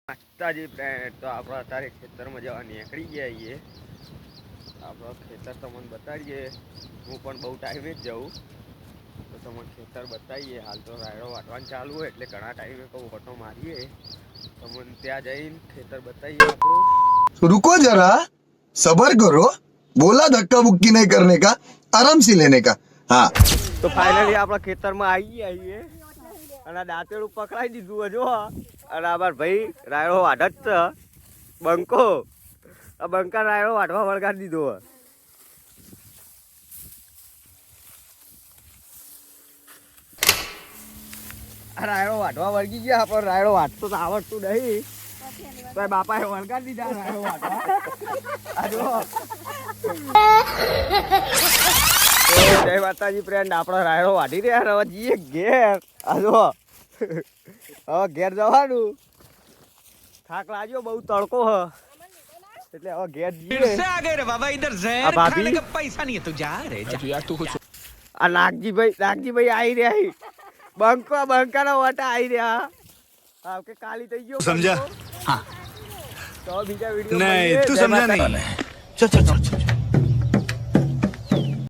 માતાજી ફ્રેન્ડ તો આપણે અત્યારે ખેતરમાં જવા નીકળી ગયા છીએ. આપણો ખેતર તમને બતાડીએ. હું પણ બહુ ટાઈમે જ જાઉં તો તમને ખેતર બતાવીએ. હાલ તો રાયડો વાટવાનું ચાલુ હોય એટલે ઘણા ટાઈમે કહું ઓટો મારીએ. તમને ત્યાં જઈને ખેતર બતાવીએ આપણું. रुको जरा सबर करो, बोला धक्का बुक्की नहीं करने का, आराम से लेने का. हाँ તો ફાઇનલી આપણા ખેતરમાં આવી ગયા છીએ અને દાંતેડું પકડાઈ દીધું જો. અને અમાર ભાઈ રાયડો વાઢ જ છે બંકો. આ બંકા રાયડો વાઢવા વળગાડી દીધો. આ રાયડો વાઢવા વળગી ગયા. આપણો રાયડો વાઢતો તો આવડતું નહીં તો બાપાએ વળગાડી દીધા રાયડો વાઢવા. આ જો જય માતાજી ફ્રેન્ડ, આપણો રાયડો વાઢી રહ્યા. હવે જઈએ ઘેર. આ જો હવે ઘેર જવાનું. થાક લાગ્યો, બહુ તડકો હ એટલે હવે ઘેર જઈએ. આ ભાભી આ નાગજીભાઈ આવી રહ્યા. બંકાના વાટા આવી રહ્યા. હા કે કાલી થઈ ગયો समझा? તો બીજા વિડીયો नहीं तू समझा नहीं. चल चल चल